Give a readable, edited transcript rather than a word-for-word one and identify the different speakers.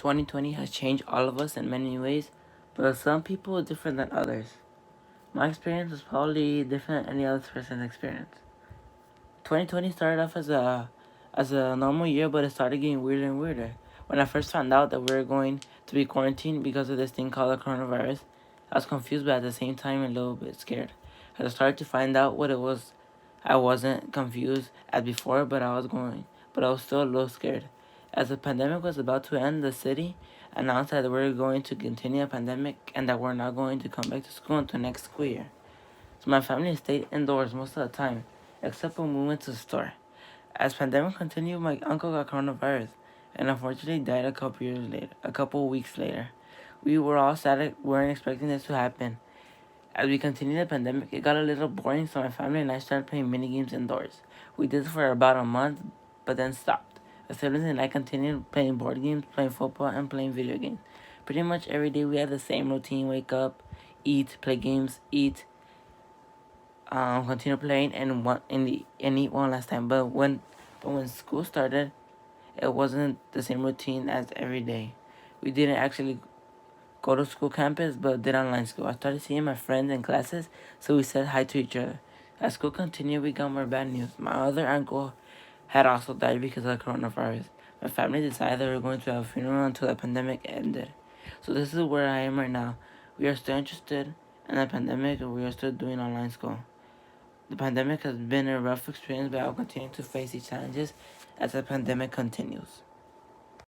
Speaker 1: 2020 has changed all of us in many ways, but some people are different than others. My experience was probably different than any other person's experience. 2020 started off as a normal year, but it started getting weirder and weirder. When I first found out that we were going to be quarantined because of this thing called the coronavirus, I was confused, but at the same time a little bit scared. As I started to find out what it was, I wasn't confused as before, but I was still a little scared. As the pandemic was about to end, the city announced that we were going to continue a pandemic and that we're not going to come back to school until next school year. So my family stayed indoors most of the time, except when we went to the store. As pandemic continued, my uncle got coronavirus and unfortunately died a couple weeks later. We were all sad, weren't expecting this to happen. As we continued the pandemic, it got a little boring, so my family and I started playing mini games indoors. We did this for about a month, but then stopped. My siblings and I continued playing board games, playing football, and playing video games. Pretty much every day we had the same routine: wake up, eat, play games, continue playing, and eat one last time. But when school started, it wasn't the same routine as every day. We didn't actually go to school campus, but did online school. I started seeing my friends in classes, so we said hi to each other. As school continued, we got more bad news. My other uncle had also died because of the coronavirus. My family decided they were going to have a funeral until the pandemic ended. So this is where I am right now. We are still interested in the pandemic, and we are still doing online school. The pandemic has been a rough experience, but I will continue to face these challenges as the pandemic continues.